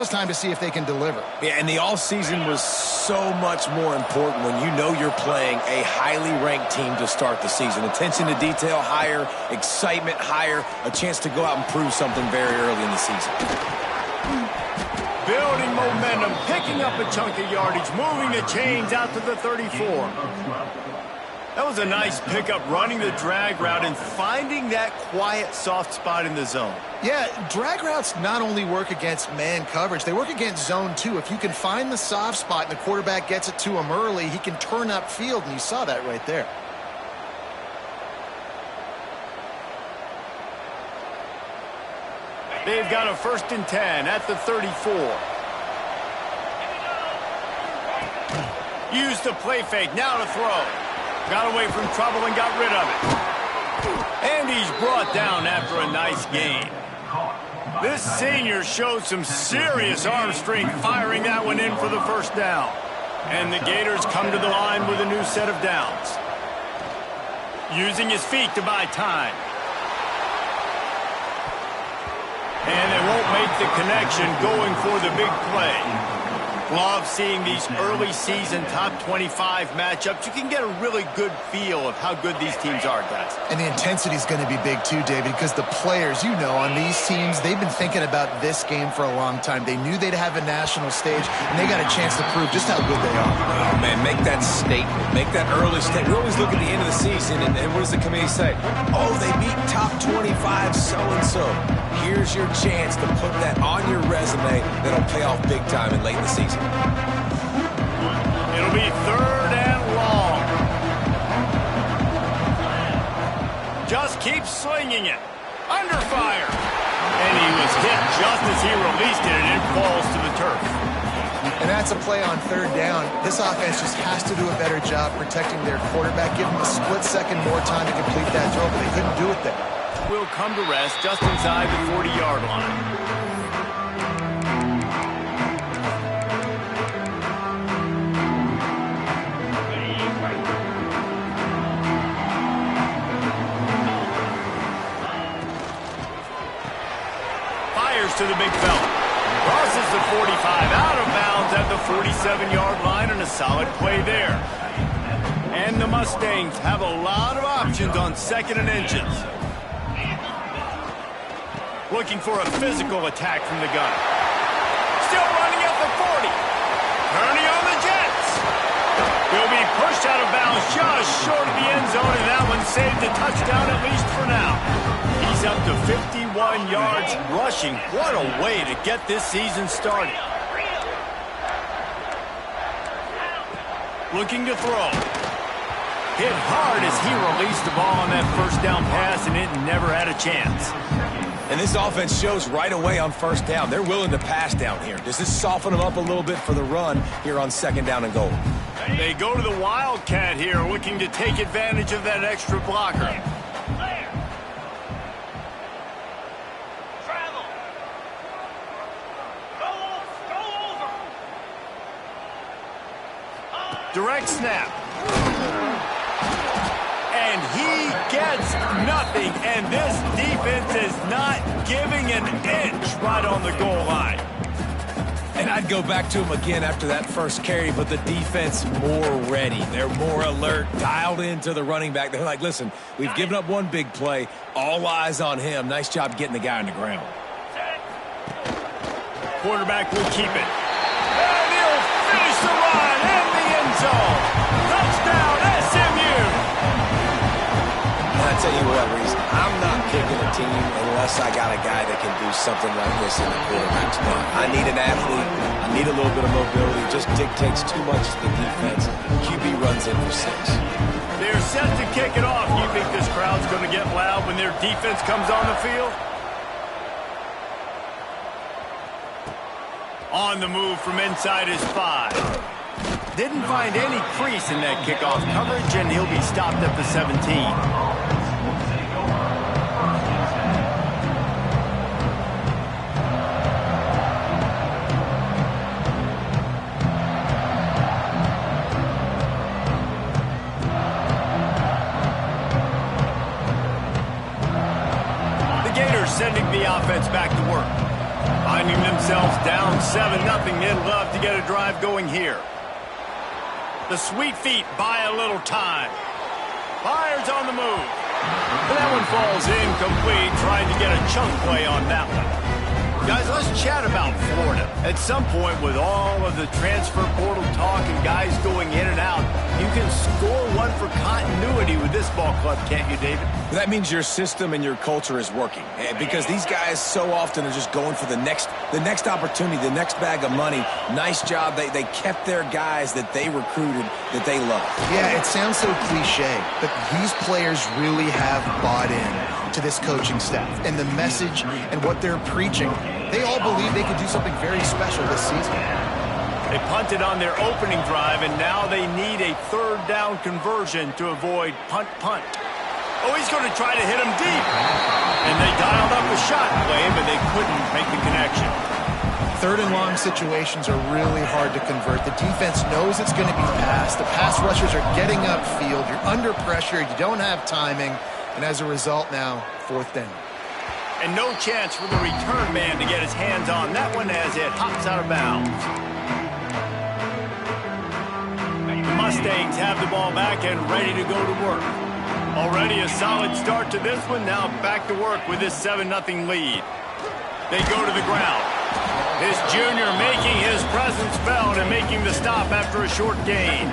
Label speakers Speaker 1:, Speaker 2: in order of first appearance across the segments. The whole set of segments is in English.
Speaker 1: It's time to see if they can deliver.
Speaker 2: Yeah, and the offseason was so much more important when you know you're playing a highly ranked team to start the season. Attention to detail higher, excitement higher, a chance to go out and prove something very early in the season.
Speaker 3: Building momentum, picking up a chunk of yardage, moving the chains out to the 34. That was a nice pickup, running the drag route and finding that quiet, soft spot in the zone.
Speaker 1: Yeah, drag routes not only work against man coverage, they work against zone too. If you can find the soft spot and the quarterback gets it to him early, he can turn upfield, and you saw that right there.
Speaker 3: They've got a 1st and 10 at the 34. Used the play fake, now to throw. Got away from trouble and got rid of it. And he's brought down after a nice gain. This senior showed some serious arm strength firing that one in for the 1st down. And the Gators come to the line with a new set of downs. Using his feet to buy time. And they won't make the connection going for the big play. Love seeing these early season top 25 matchups. You can get a really good feel of how good these teams are, guys.
Speaker 1: And the intensity is going to be big too, David, because the players, you know, on these teams, they've been thinking about this game for a long time. They knew they'd have a national stage, and they got a chance to prove just how good they are.
Speaker 2: Oh, man, make that statement. Make that early statement. We always look at the end of the season, and what does the committee say? Oh, they beat top 25 so-and-so. Here's your chance to put that on your resume that'll pay off big time in late in the season.
Speaker 3: It'll be 3rd and long. Just keep slinging it. Under fire. And he was hit just as he released it, and it falls to the turf.
Speaker 1: And that's a play on 3rd down. This offense just has to do a better job protecting their quarterback. Give them a split second more time to complete that throw, but they couldn't do it there.
Speaker 3: Will come to rest just inside the 40-yard line. Fires to the big fella. Crosses the 45 out of bounds at the 47-yard line, and a solid play there. And the Mustangs have a lot of options on 2nd and inches. Looking for a physical attack from the gun. Still running at the 40. Turning on the Jets. He'll be pushed out of bounds just short of the end zone, and that one saved a touchdown at least for now. He's up to 51 yards rushing. What a way to get this season started. Looking to throw. Hit hard as he released the ball on that 1st down pass, and it never had a chance.
Speaker 2: And this offense shows right away on 1st down. They're willing to pass down here. Does this soften them up a little bit for the run here on 2nd down and goal?
Speaker 3: They go to the Wildcat here, looking to take advantage of that extra blocker. Direct snap. And he gets nothing, and this defense is not giving an inch right on the goal line.
Speaker 2: And I'd go back to him again after that 1st carry, but the defense more ready. They're more alert, dialed into the running back. They're like, listen, we've given up one big play. All eyes on him. Nice job getting the guy on the ground.
Speaker 3: Quarterback will keep it. And he'll finish the run in the end zone. Touchdown, SMU.
Speaker 2: I tell you what, Reese, I'm not picking a team unless I got a guy that can do something like this in the quarterback's run. I need an athlete. I need a little bit of mobility. Just dictates too much to the defense. QB runs in for 6.
Speaker 3: They're set to kick it off. You think this crowd's going to get loud when their defense comes on the field? On the move from inside his 5. Didn't find any crease in that kickoff coverage, and he'll be stopped at the 17. The Gators sending the offense back to work. Finding themselves down 7-0. They'd love to get a drive going here. The sweet feet buy a little time. Fires on the move. And that one falls incomplete, trying to get a chunk play on that one. Guys, let's chat about Florida. At some point, with all of the transfer portal talk and guys going in and out, you can score one for continuity with this ball club, can't you, David?
Speaker 2: That means your system and your culture is working. Because these guys so often are just going for the next opportunity, the next bag of money. Nice job. They kept their guys that they recruited, that they love.
Speaker 1: Yeah, it sounds so cliche, but these players really have bought in to this coaching staff and the message and what they're preaching. They all believe they could do something very special this season.
Speaker 3: They punted on their opening drive, and now they need a third down conversion to avoid punt. Oh, he's going to try to hit him deep. And they dialed up a shot play, but they couldn't make the connection.
Speaker 1: Third and long situations are really hard to convert. The defense knows it's going to be passed. The pass rushers are getting upfield. You're under pressure. You don't have timing. And as a result now, fourth down.
Speaker 3: And no chance for the return man to get his hands on that one as it hops out of bounds. The Mustangs have the ball back and ready to go to work. Already a solid start to this one. Now back to work with this 7-0 lead. They go to the ground. This junior making his presence felt and making the stop after a short gain.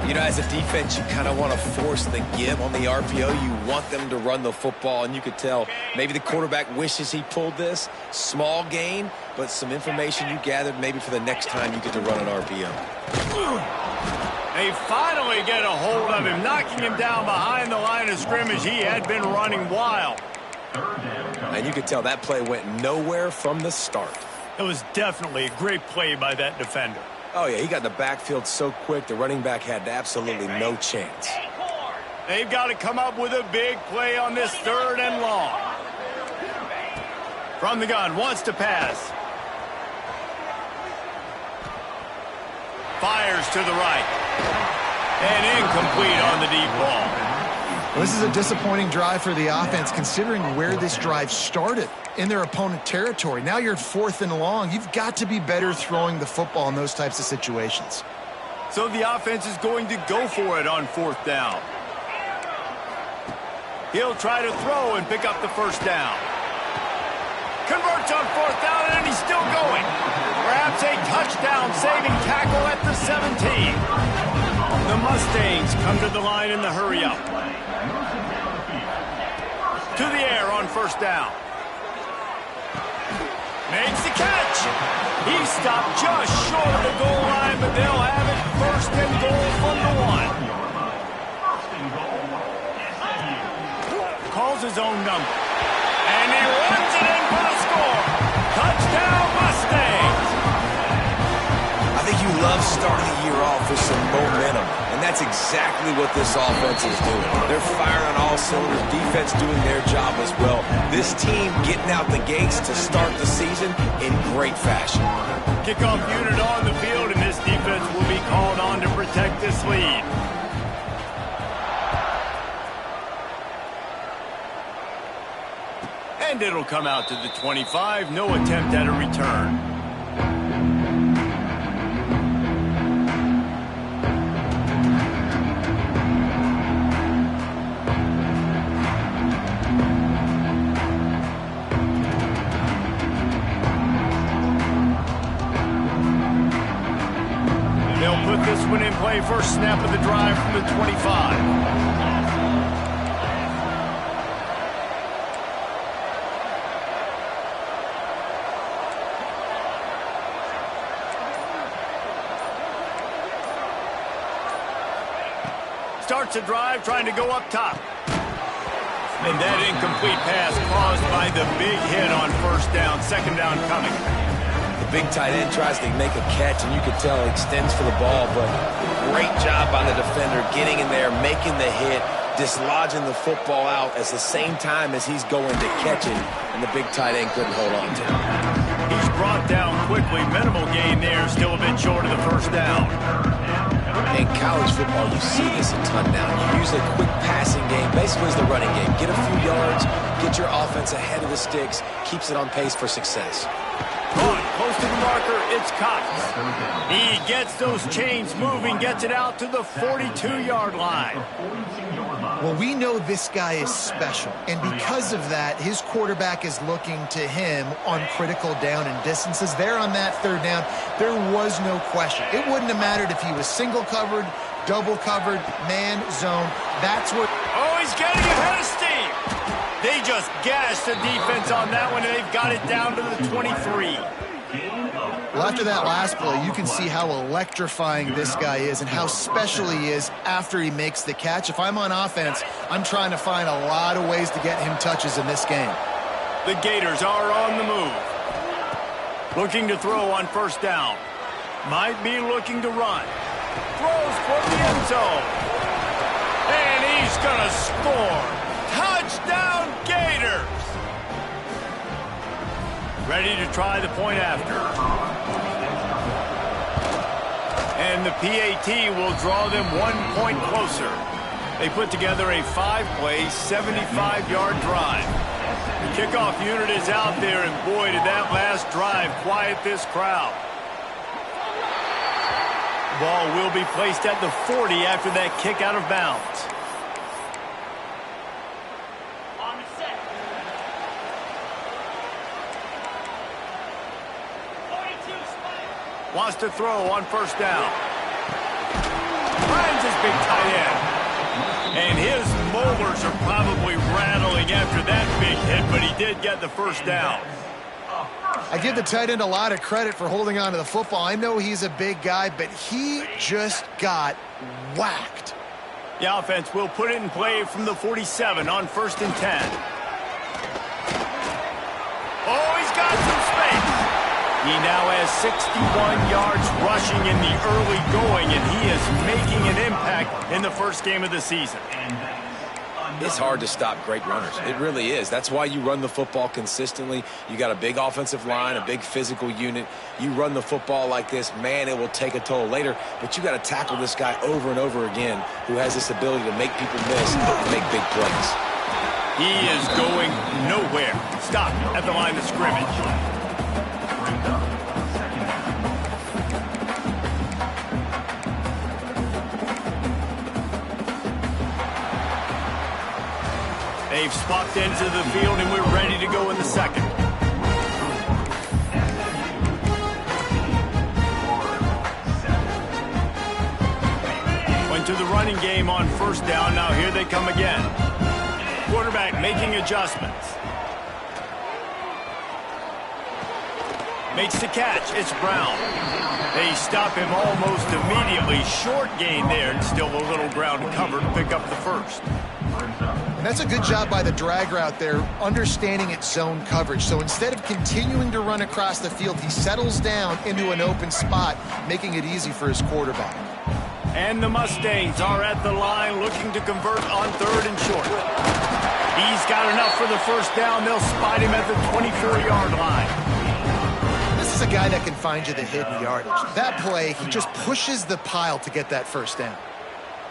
Speaker 2: You know, as a defense, you kind of want to force the give on the RPO. You want them to run the football, and you could tell maybe the quarterback wishes he pulled this. Small gain, but some information you gathered maybe for the next time you get to run an RPO.
Speaker 3: They finally get a hold of him, knocking him down behind the line of scrimmage. He had been running wild.
Speaker 2: And you could tell that play went nowhere from the start.
Speaker 3: It was definitely a great play by that defender.
Speaker 2: Oh, yeah, he got in the backfield so quick, the running back had absolutely no chance.
Speaker 3: They've got to come up with a big play on this third and long. From the gun, wants to pass. Fires to the right. And incomplete on the deep ball.
Speaker 1: Well, this is a disappointing drive for the offense, considering where this drive started, in their opponent territory. Now you're at fourth and long. You've got to be better throwing the football in those types of situations.
Speaker 3: So the offense is going to go for it on fourth down. He'll try to throw and pick up the first down. Converts on fourth down, and he's still going. Grabs a touchdown-saving tackle at the 17. The Mustangs come to the line in the hurry-up. To the air on first down. Makes the catch. He stopped just short of the goal line, but they'll have it first and goal from the one. Calls his own number. And he runs it in for the score. Touchdown, Mustangs.
Speaker 2: I think you love starting the year off with some momentum, and that's exactly what this offense is doing. They're firing on all cylinders, defense doing their job as well. This team getting out the gates to start the season in great fashion.
Speaker 3: Kickoff unit on the field, and this defense will be called on to protect this lead. And it'll come out to the 25. No attempt at a return. They'll put this one in play first snap of the drive from the 25. Starts a drive trying to go up top. And that incomplete pass caused by the big hit on first down. Second down coming.
Speaker 2: The big tight end tries to make a catch, and you can tell he extends for the ball, but great job by the defender getting in there, making the hit, dislodging the football out at the same time as he's going to catch it, and the big tight end couldn't hold on to it.
Speaker 3: He's brought down quickly. Minimal gain there, still a bit short of the first down.
Speaker 2: In college football, you see this a ton now. You use a quick passing game, basically as the running game. Get a few yards, get your offense ahead of the sticks, keeps it on pace for success.
Speaker 3: Caught close to the marker, it's Cox. He gets those chains moving, gets it out to the 42-yard line.
Speaker 1: Well, we know this guy is special, and because of that, his quarterback is looking to him on critical down and distances. There on that third down, there was no question. It wouldn't have mattered if he was single covered, double covered, man, zone. That's where...
Speaker 3: Oh, he's getting ahead of steam. They just gashed the defense on that one, and they've got it down to the 23.
Speaker 1: Well, after that last play, you can see how electrifying this guy is and how special he is after he makes the catch. If I'm on offense, I'm trying to find a lot of ways to get him touches in this game.
Speaker 3: The Gators are on the move. Looking to throw on first down. Might be looking to run. Throws for the end zone. And he's going to score. Touchdown, Gators! Ready to try the point after. And the PAT will draw them 1 point closer. They put together a 5-play, 75-yard drive. The kickoff unit is out there, and boy, did that last drive quiet this crowd. Ball will be placed at the 40 after that kick out of bounds. Wants to throw on first down. Finds his big tight end. And his molars are probably rattling after that big hit, but he did get the first down.
Speaker 1: I give the tight end a lot of credit for holding on to the football. I know he's a big guy, but he just got whacked.
Speaker 3: The offense will put it in play from the 47 on 1st and 10. Oh, he's got some space. He now has 61 yards rushing in the early going, and he is making an impact in the first game of the season.
Speaker 2: It's hard to stop great runners. It really is. That's why you run the football consistently. You got a big offensive line, a big physical unit. You run the football like this, man, it will take a toll later. But you got to tackle this guy over and over again who has this ability to make people miss and make big plays.
Speaker 3: He is going nowhere. Stop at the line of scrimmage. They've swapped into the field, and we're ready to go in the second. Went to the running game on first down. Now here they come again. Quarterback making adjustments. Makes the catch. It's Brown. They stop him almost immediately. Short gain there, and still a little ground cover to pick up the first.
Speaker 1: And that's a good job by the drag route there, understanding its zone coverage. So instead of continuing to run across the field, he settles down into an open spot, making it easy for his quarterback.
Speaker 3: And the Mustangs are at the line looking to convert on 3rd and short. He's got enough for the first down. They'll spot him at the 24-yard line.
Speaker 1: This is a guy that can find you the hidden yardage. That play, he just pushes the pile to get that first down.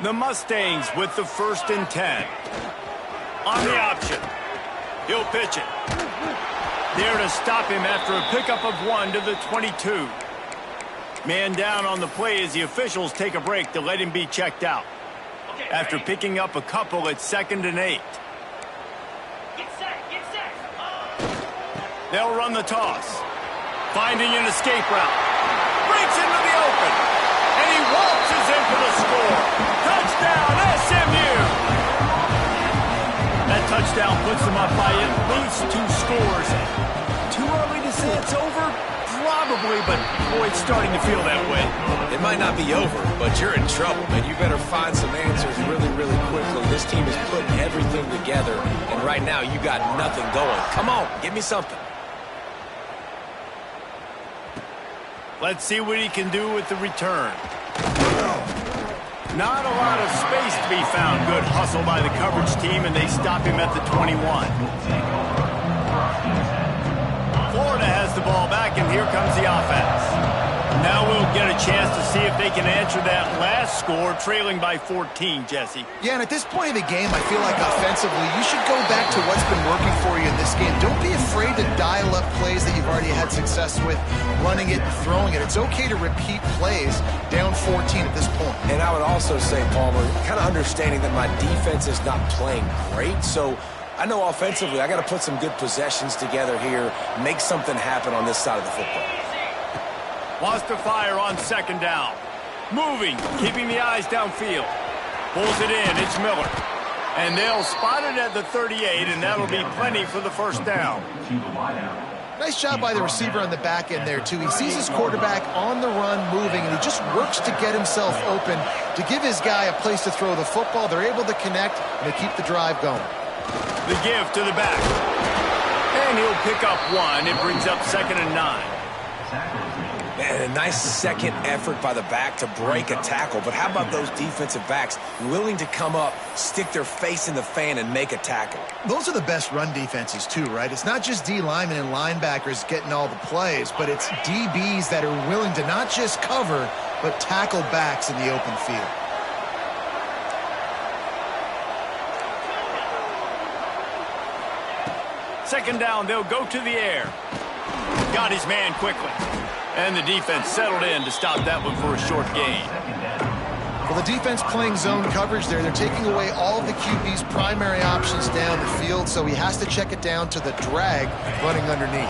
Speaker 3: The Mustangs with the 1st and 10. On the option. He'll pitch it. There to stop him after a pickup of 1 to the 22. Man down on the play as the officials take a break to let him be checked out. After picking up a couple at 2nd and 8. They'll run the toss. Finding an escape route. Breaks into the open. And he waltzes in for the score. Touchdown, SMU! That touchdown puts them up by at least 2 scores. Too early to say it's over? Probably, but boy, it's starting to feel that way.
Speaker 2: It might not be over, but you're in trouble, and you better find some answers really, really quickly. This team is putting everything together, and right now you got nothing going. Come on, give me something.
Speaker 3: Let's see what he can do with the return. Not a lot of space to be found. Good hustle by the coverage team, and they stop him at the 21. Florida has the ball back, and here comes the offense. Now we'll get a chance to see if they can answer that last score, trailing by 14, Jesse.
Speaker 1: Yeah, and at this point of the game, I feel like offensively, you should go back to what's been working for you in this game. Don't be afraid to dial up plays that you've already had success with, running it and throwing it. It's okay to repeat plays down 14 at this point.
Speaker 2: And I would also say, Palmer, kind of understanding that my defense is not playing great, so I know offensively I got to put some good possessions together here, make something happen on this side of the football.
Speaker 3: Wants to fire on second down. Moving, keeping the eyes downfield. Pulls it in, it's Miller. And they'll spot it at the 38, and that'll be plenty for the first down.
Speaker 1: Nice job by the receiver on the back end there, too. He sees his quarterback on the run moving, and he just works to get himself open to give his guy a place to throw the football. They're able to connect, and they keep the drive going.
Speaker 3: The give to the back. And he'll pick up one. It brings up 2nd and 9.
Speaker 2: And a nice second effort by the back to break a tackle. But how about those defensive backs willing to come up, stick their face in the fan, and make a tackle?
Speaker 1: Those are the best run defenses, too, right? It's not just D linemen and linebackers getting all the plays, but it's DBs that are willing to not just cover, but tackle backs in the open field.
Speaker 3: Second down, they'll go to the air. Got his man quickly. And the defense settled in to stop that one for a short gain.
Speaker 1: Well, the defense playing zone coverage there. They're taking away all of the QB's primary options down the field, so he has to check it down to the drag running underneath.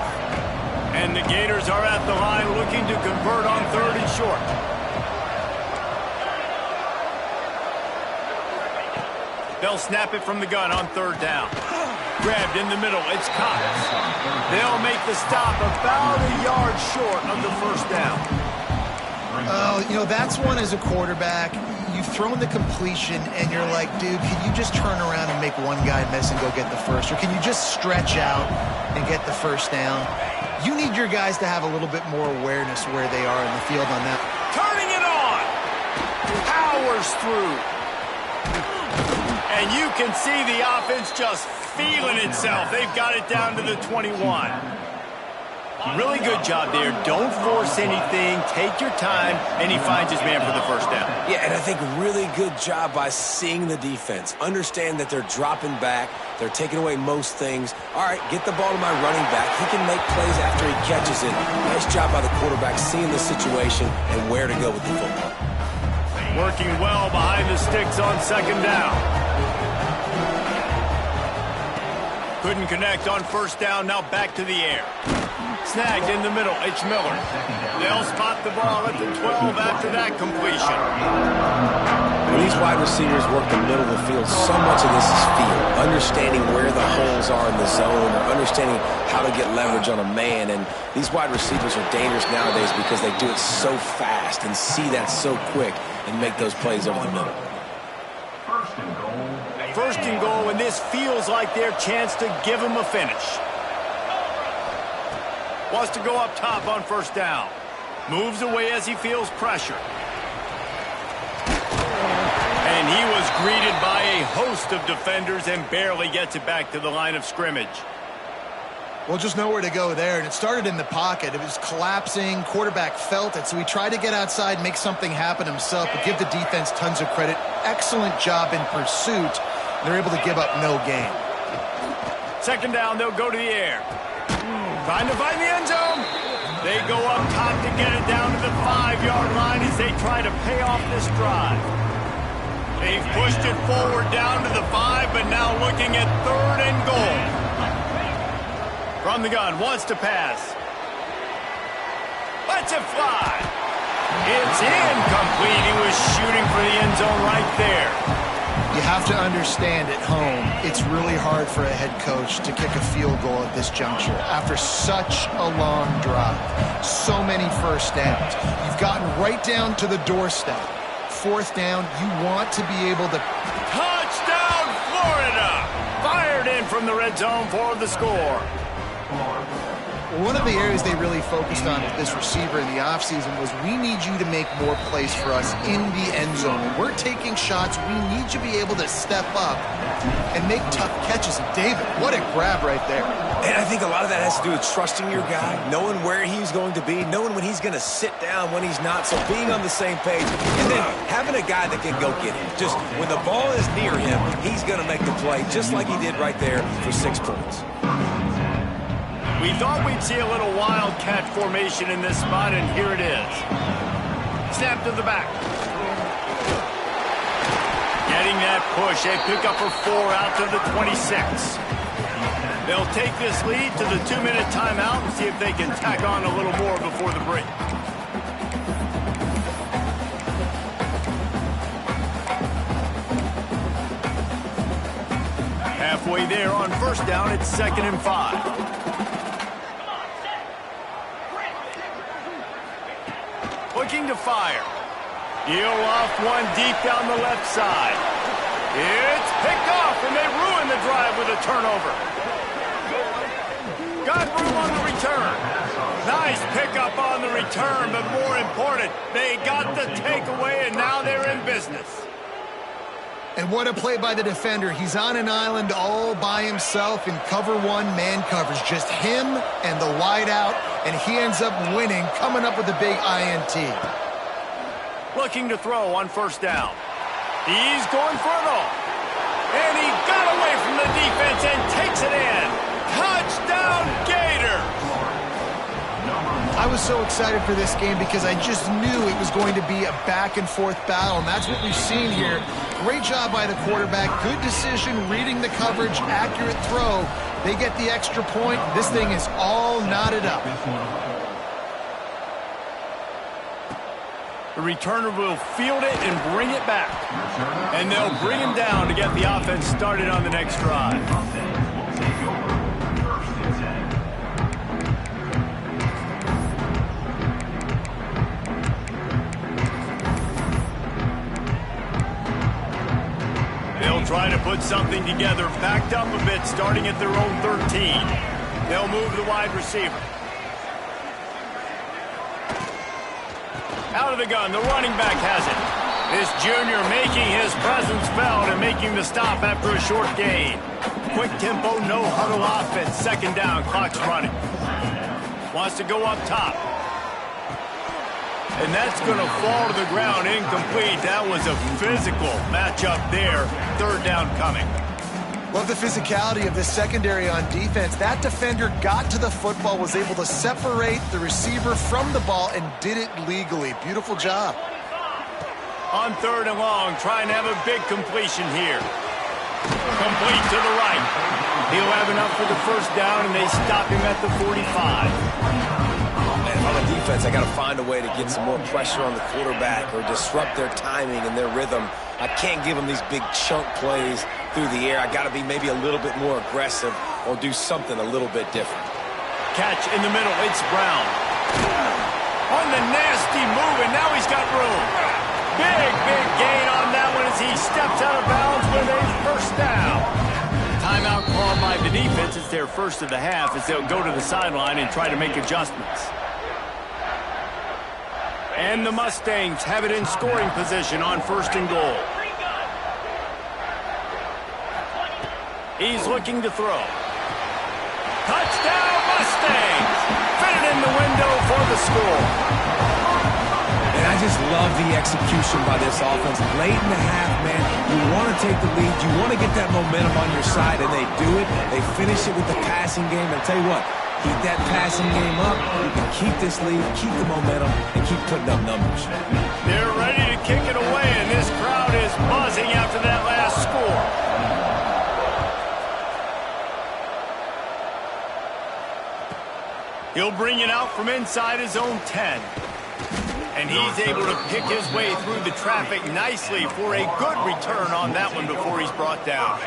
Speaker 3: And the Gators are at the line looking to convert on 3rd and short. They'll snap it from the gun on 3rd down. Grabbed in the middle, it's Cox. They'll make the stop about a yard short of the first down.
Speaker 1: Oh, you know, that's one as a quarterback. You've thrown the completion, and you're like, dude, can you just turn around and make one guy miss and go get the first? Or can you just stretch out and get the first down? You need your guys to have a little bit more awareness where they are in the field on that.
Speaker 3: Turning it on. Powers through. And you can see the offense just feeling itself. They've got it down to the 21. Really good job there. Don't force anything. Take your time, and he finds his man for the first down.
Speaker 2: Yeah, and I think really good job by seeing the defense. Understand that they're dropping back. They're taking away most things. All right, get the ball to my running back. He can make plays after he catches it. Nice job by the quarterback seeing the situation and where to go with the football.
Speaker 3: Working well behind the sticks on second down. Couldn't connect on first down, now back to the air. Snagged in the middle, it's Miller. They'll spot the ball at the 12 after that completion.
Speaker 2: When these wide receivers work the middle of the field, so much of this is feel. Understanding where the holes are in the zone, or understanding how to get leverage on a man. And these wide receivers are dangerous nowadays because they do it so fast and see that so quick and make those plays over the middle.
Speaker 3: First and goal, and this feels like their chance to give them a finish. Wants to go up top on first down. Moves away as he feels pressure. And he was greeted by a host of defenders and barely gets it back to the line of scrimmage.
Speaker 1: Well, just nowhere to go there, and it started in the pocket. It was collapsing. Quarterback felt it, so he tried to get outside, make something happen himself, but give the defense tons of credit. Excellent job in pursuit. They're able to give up no gain.
Speaker 3: Second down, they'll go to the air. Trying to find the end zone. They go up top to get it down to the 5-yard line as they try to pay off this drive. They've pushed it forward down to the 5, but now looking at 3rd and goal. From the gun, wants to pass. Lets it fly. It's incomplete. He was shooting for the end zone right there.
Speaker 1: You have to understand at home, it's really hard for a head coach to kick a field goal at this juncture after such a long drive. So many first downs. You've gotten right down to the doorstep. 4th down, you want to be able to...
Speaker 3: Touchdown, Florida! Fired in from the red zone for the score.
Speaker 1: One of the areas they really focused on with this receiver in the offseason was we need you to make more plays for us in the end zone. When we're taking shots, we need you to be able to step up and make tough catches. And David, what a grab right there.
Speaker 2: And I think a lot of that has to do with trusting your guy, knowing where he's going to be, knowing when he's going to sit down, when he's not, so being on the same page, and then having a guy that can go get it. Just when the ball is near him, he's going to make the play, just like he did right there for 6 points.
Speaker 3: We thought we'd see a little wildcat formation in this spot, and here it is. Snap to the back. Getting that push. They pick up a 4 out to the 26. They'll take this lead to the 2-minute timeout and see if they can tack on a little more before the break. Halfway there on first down, it's 2nd and 5. Looking to fire. Heel off one deep down the left side. It's picked off, and they ruin the drive with a turnover. Got room on the return. Nice pickup on the return, but more important, they got the takeaway, and now they're in business.
Speaker 1: And what a play by the defender. He's on an island all by himself in cover 1 man coverage. Just him and the wide out, and he ends up winning, coming up with a big INT.
Speaker 3: Looking to throw on first down. He's going for it all. And he got away from the defense and takes it in. Touchdown, Gator!
Speaker 1: I was so excited for this game because I just knew it was going to be a back-and-forth battle, and that's what we've seen here. Great job by the quarterback. Good decision, reading the coverage, accurate throw. They get the extra point. This thing is all knotted up.
Speaker 3: The returner will field it and bring it back. And they'll bring him down to get the offense started on the next drive. They'll try to put something together, backed up a bit, starting at their own 13. They'll move the wide receiver. Out of the gun, the running back has it. This junior making his presence felt and making the stop after a short gain. Quick tempo, no huddle offense. 2nd down, clock's running. Wants to go up top. And that's going to fall to the ground incomplete. That was a physical matchup there. 3rd down coming.
Speaker 1: Love the physicality of the secondary on defense. That defender got to the football, was able to separate the receiver from the ball, and did it legally. Beautiful job.
Speaker 3: On 3rd and long, trying to have a big completion here. Complete to the right. He'll have enough for the first down, and they stop him at the 45.
Speaker 2: On the defense, I got to find a way to get some more pressure on the quarterback or disrupt their timing and their rhythm. I can't give them these big chunk plays through the air. I got to be maybe a little bit more aggressive or do something a little bit different.
Speaker 3: Catch in the middle. It's Brown. On the nasty move, and now he's got room. Big gain on that one as he steps out of bounds with a first down. Timeout called by the defense. It's their first of the half as they'll go to the sideline and try to make adjustments. And the Mustangs have it in scoring position on 1st and goal. He's looking to throw. Touchdown, Mustangs! Fit it in the window for the score.
Speaker 2: And I just love the execution by this offense. Late in the half, man, you want to take the lead. You want to get that momentum on your side, and they do it. They finish it with the passing game. And tell you what, keep that passing game up. You can keep this lead, keep the momentum, and keep putting up numbers.
Speaker 3: They're ready to kick it away, and this crowd is buzzing after that last score. He'll bring it out from inside his own 10. And he's able to pick his way through the traffic nicely for a good return on that one before he's brought down.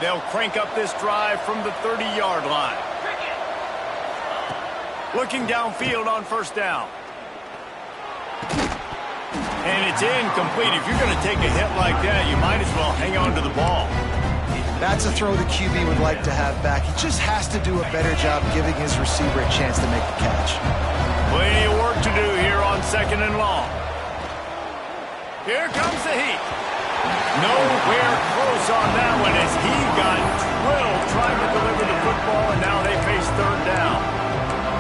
Speaker 3: They'll crank up this drive from the 30-yard line. Looking downfield on first down. And it's incomplete. If you're going to take a hit like that, you might as well hang on to the ball.
Speaker 1: That's a throw the QB would like to have back. He just has to do a better job giving his receiver a chance to make the catch.
Speaker 3: Plenty of work to do here on 2nd and long. Here comes the heat. Nowhere close on that one as he got drilled trying to deliver the football, and now they face 3rd down.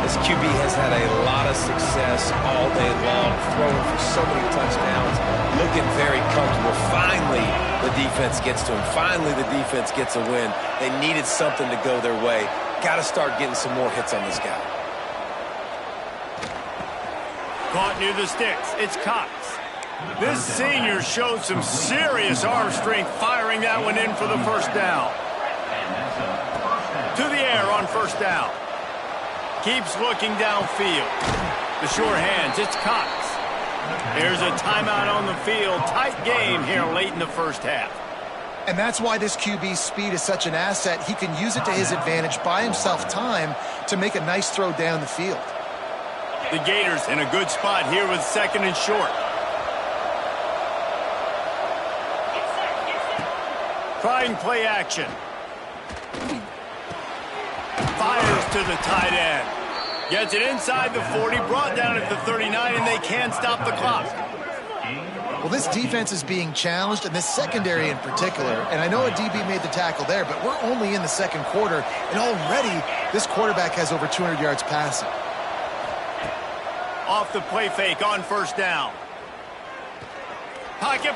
Speaker 2: This QB has had a lot of success all day long, throwing for so many touchdowns, looking very comfortable. Finally, the defense gets to him. Finally, the defense gets a win. They needed something to go their way. Got to start getting some more hits on this guy.
Speaker 3: Caught near the sticks. It's Cox. This senior showed some serious arm strength firing that one in for the 1st down. To the air on 1st down. Keeps looking downfield. The short hands, it's Cox. There's a timeout on the field. Tight game here late in the 1st half.
Speaker 1: And that's why this QB's speed is such an asset. He can use it to his advantage, buy himself time to make a nice throw down the field.
Speaker 3: The Gators in a good spot here with 2nd and short. Trying play action. Fires to the tight end. Gets it inside the 40, brought down at the 39, and they can't stop the clock.
Speaker 1: Well, this defense is being challenged, and this secondary in particular. And I know a DB made the tackle there, but we're only in the 2nd quarter, and already this quarterback has over 200 yards passing.
Speaker 3: Off the play fake on 1st down. Pocket.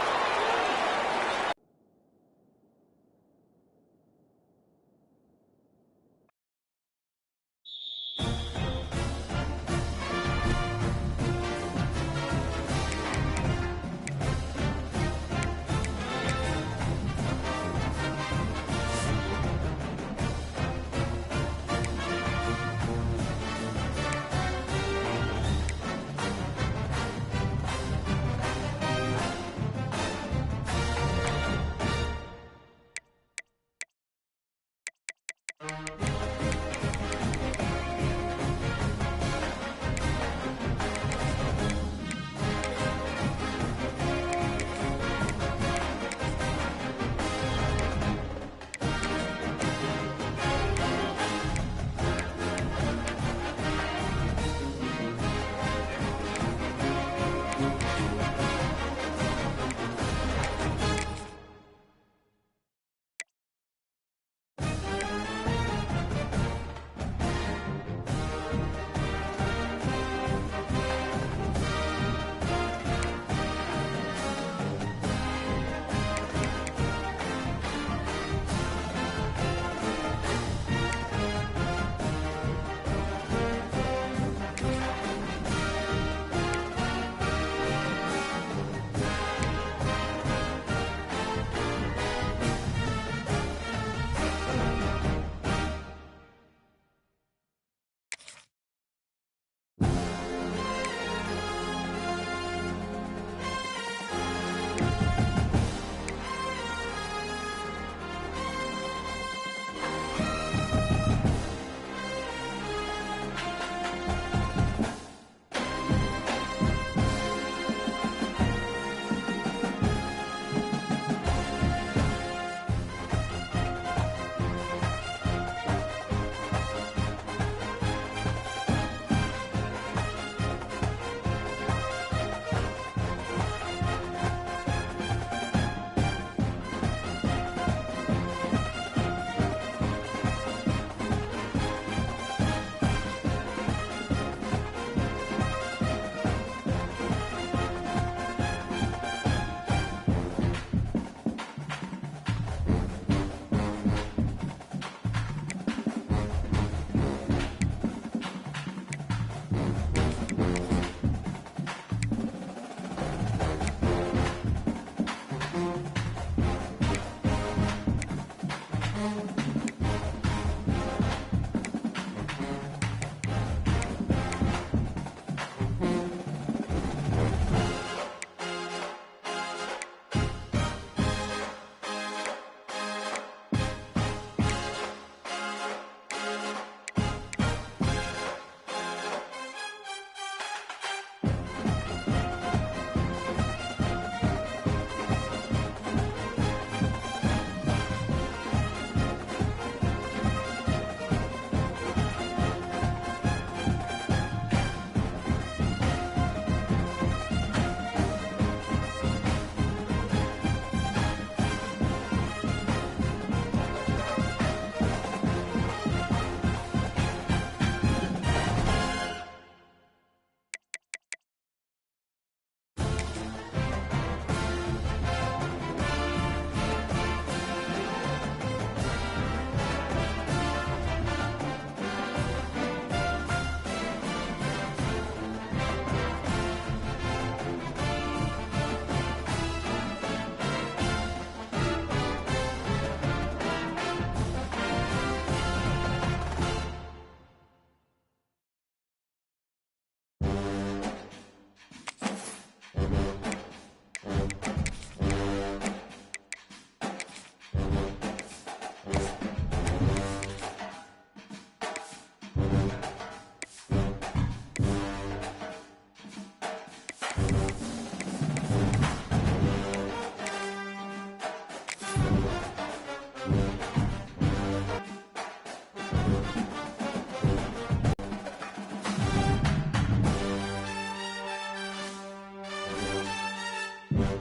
Speaker 3: What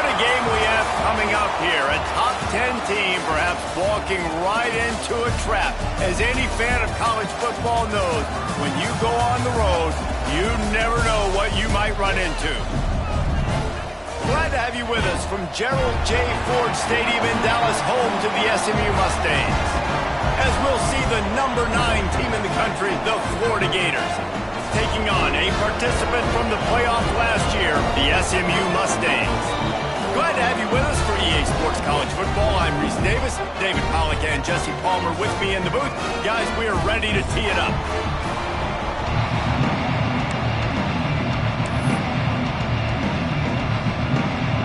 Speaker 3: a game we have coming up here. A top 10 team perhaps walking right into a trap. As any fan of college football knows, when you go on the road, you never know what you might run into. Glad to have you with us from Gerald J. Ford Stadium in Dallas, home to the SMU Mustangs. As we'll see the number 9 team in the country, the Florida Gators, taking on a participant from the playoff last year, the SMU Mustangs. Glad to have you with us for EA Sports College Football. I'm Reese Davis, David Pollack and Jesse Palmer with me in the booth. Guys, we are ready to tee it up.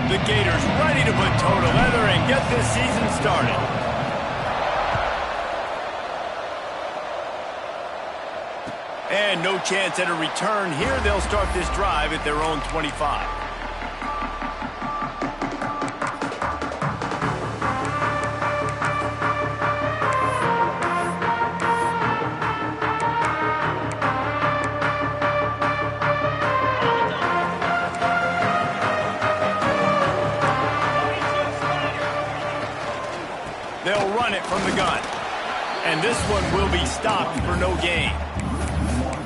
Speaker 3: The Gators ready to put toe to leather and get this season started. And no chance at a return here. They'll start this drive at their own 25. They'll run it from the gun. And this one will be stopped for no gain.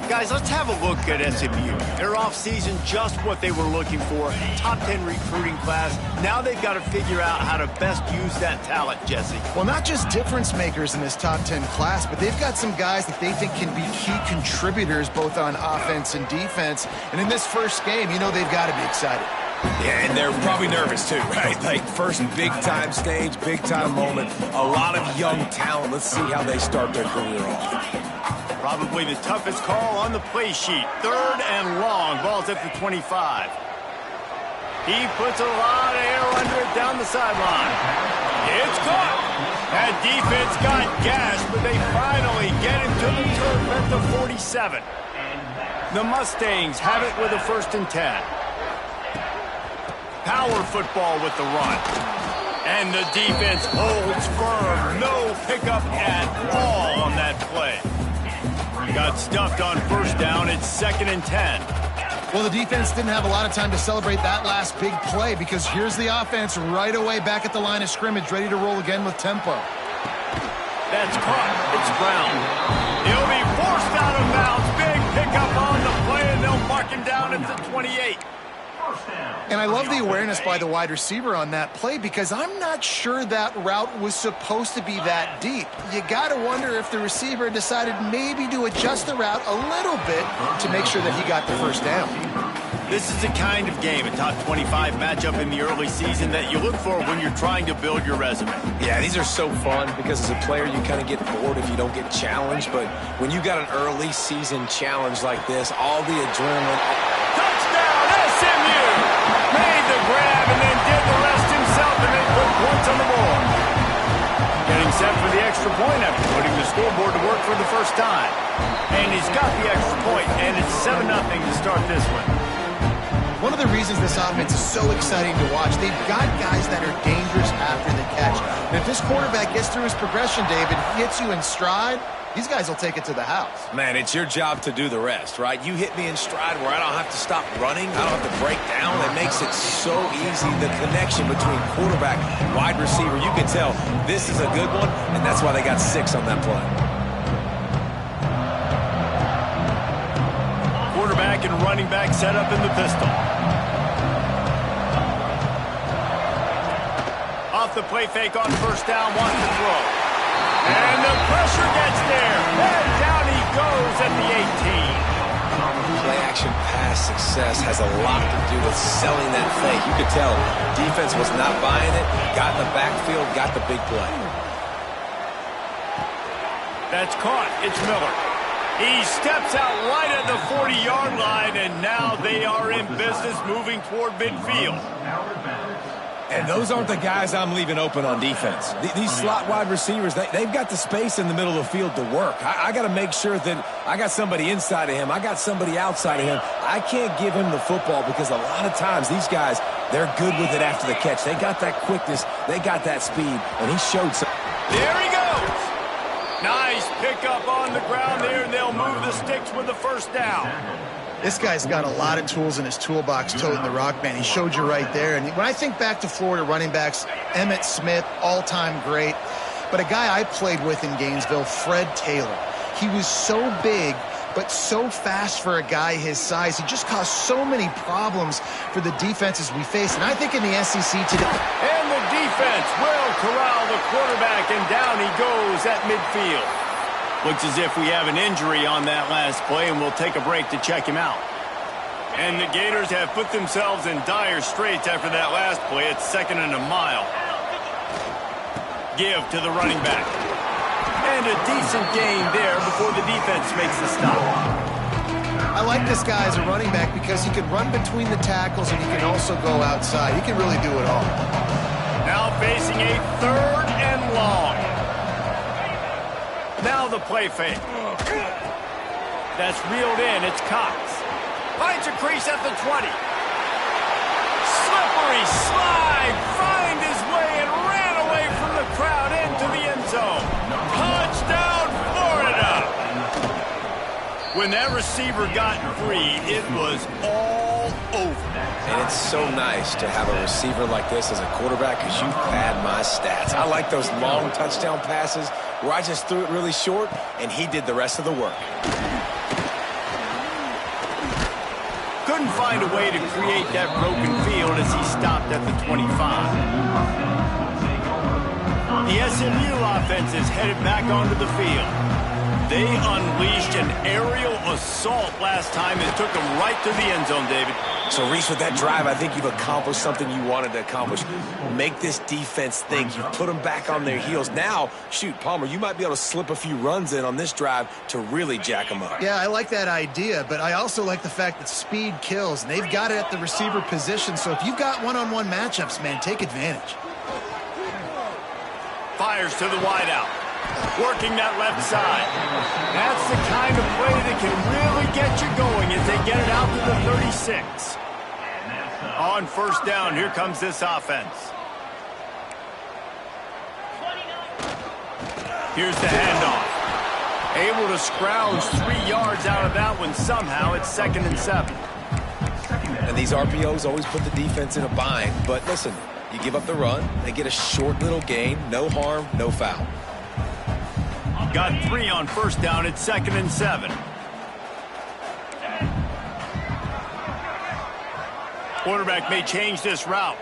Speaker 3: Guys, let's have a look at SMU. Their offseason, just what they were looking for. Top 10 recruiting class. Now they've got to figure out how to best use that talent, Jesse.
Speaker 1: Well, not just difference makers in this top 10 class, but they've got some guys that they think can be key contributors both on offense and defense. And in this first game, you know they've got to be excited.
Speaker 2: Yeah, and they're probably nervous too, right? Like, first big-time stage, big-time moment. A lot of young talent. Let's see how they start their career off.
Speaker 3: Probably the toughest call on the play sheet. 3rd and long. Ball's at the 25. He puts a lot of air under it down the sideline. It's caught. That defense got gashed, but they finally get him to the turf at the 47. The Mustangs have it with a 1st and 10. Power football with the run. And the defense holds firm. No pickup at all on that play. Got stuffed on 1st down. It's 2nd and 10.
Speaker 1: Well, the defense didn't have a lot of time to celebrate that last big play because here's the offense right away back at the line of scrimmage, ready to roll again with tempo.
Speaker 3: That's caught. It's Brown. He'll be forced out of bounds. Big pickup on the play, and they'll mark him down at the 28.
Speaker 1: And I love the awareness by the wide receiver on that play because I'm not sure that route was supposed to be that deep. You got to wonder if the receiver decided maybe to adjust the route a little bit to make sure that he got the 1st down.
Speaker 3: This is the kind of game, a top 25 matchup in the early season that you look for when you're trying to build your resume.
Speaker 2: Yeah, these are so fun because as a player you kind of get bored if you don't get challenged. But when you got an early season challenge like this, all the adrenaline.
Speaker 3: Touchdown, SMU! Made the grab and then did the rest himself and then put points on the board. Getting set for the extra point after putting the scoreboard to work for the 1st time. And he's got the extra point, and it's 7-0 to start this one.
Speaker 1: One of the reasons this offense is so exciting to watch, they've got guys that are dangerous after the catch. And if this quarterback gets through his progression, David, hits you in stride, these guys will take it to the house.
Speaker 2: Man, it's your job to do the rest, right? You hit me in stride where I don't have to stop running. I don't have to break down. It makes it so easy. The connection between quarterback, wide receiver, you can tell this is a good one, and that's why they got 6 on that play.
Speaker 3: Quarterback and running back set up in the pistol. Off the play fake on 1st down, wants to throw. And the pressure gets there. And down he goes at the 18.
Speaker 2: Play-action pass success has a lot to do with selling that fake. You could tell defense was not buying it, got in the backfield, got the big play.
Speaker 3: That's caught. It's Miller. He steps out right at the 40-yard line, and now they are in business moving toward midfield.
Speaker 2: And those aren't the guys I'm leaving open on defense. These slot wide receivers, they've got the space in the middle of the field to work. I got to make sure that I got somebody inside of him. I got somebody outside of him. I can't give him the football because a lot of times these guys, they're good with it after the catch. They got that quickness. They got that speed, and he showed some.
Speaker 3: There he goes. Nice pickup on the ground there, and they'll move the the sticks with the first down.
Speaker 1: This guy's got a lot of tools in his toolbox toting the rock, man. He showed you right there. And when I think back to Florida running backs, Emmitt Smith, all-time great. But a guy I played with in Gainesville, Fred Taylor. He was so big, but so fast for a guy his size. He just caused so many problems for the defenses we face. And I think in the SEC today...
Speaker 3: And the defense will corral the quarterback, and down he goes at midfield. Looks as if we have an injury on that last play, and we'll take a break to check him out. And the Gators have put themselves in dire straits after that last play. It's 2nd and a mile. Give to the running back. And a decent gain there before the defense makes the stop.
Speaker 1: I like this guy as a running back because he can run between the tackles and he can also go outside. He can really do it all.
Speaker 3: Now facing a 3rd and long. Now the play fake. That's reeled in. It's Cox. Finds a crease at the 20. Slippery slide. Find his way and ran away from the crowd into the end zone. Touchdown, Florida. When that receiver got free, it was all over.
Speaker 2: And it's so nice to have a receiver like this as a quarterback because you pad my stats. I like those long touchdown passes where I just threw it really short and he did the rest of the work.
Speaker 3: Couldn't find a way to create that broken field as he stopped at the 25. The SMU offense is headed back onto the field. They unleashed an aerial assault last time and took them right to the end zone, David.
Speaker 2: So, Reese, with that drive, I think you've accomplished something you wanted to accomplish. Make this defense think. You put them back on their heels. Now, shoot, Palmer, you might be able to slip a few runs in on this drive to really jack them up.
Speaker 1: Yeah, I like that idea, but I also like the fact that speed kills. And they've got it at the receiver position, so if you've got one-on-one matchups, man, take advantage.
Speaker 3: Fires to the wideout. Working that left side. That's the kind of play that can really get you going as they get it out to the 36. On 1st down, here comes this offense. Here's the handoff. Able to scrounge 3 yards out of that one somehow. It's 2nd and 7.
Speaker 2: And these RPOs always put the defense in a bind. But listen, you give up the run, they get a short little gain. No harm, no foul.
Speaker 3: Got 3 on 1st down. It's 2nd and 7. Quarterback may change this route.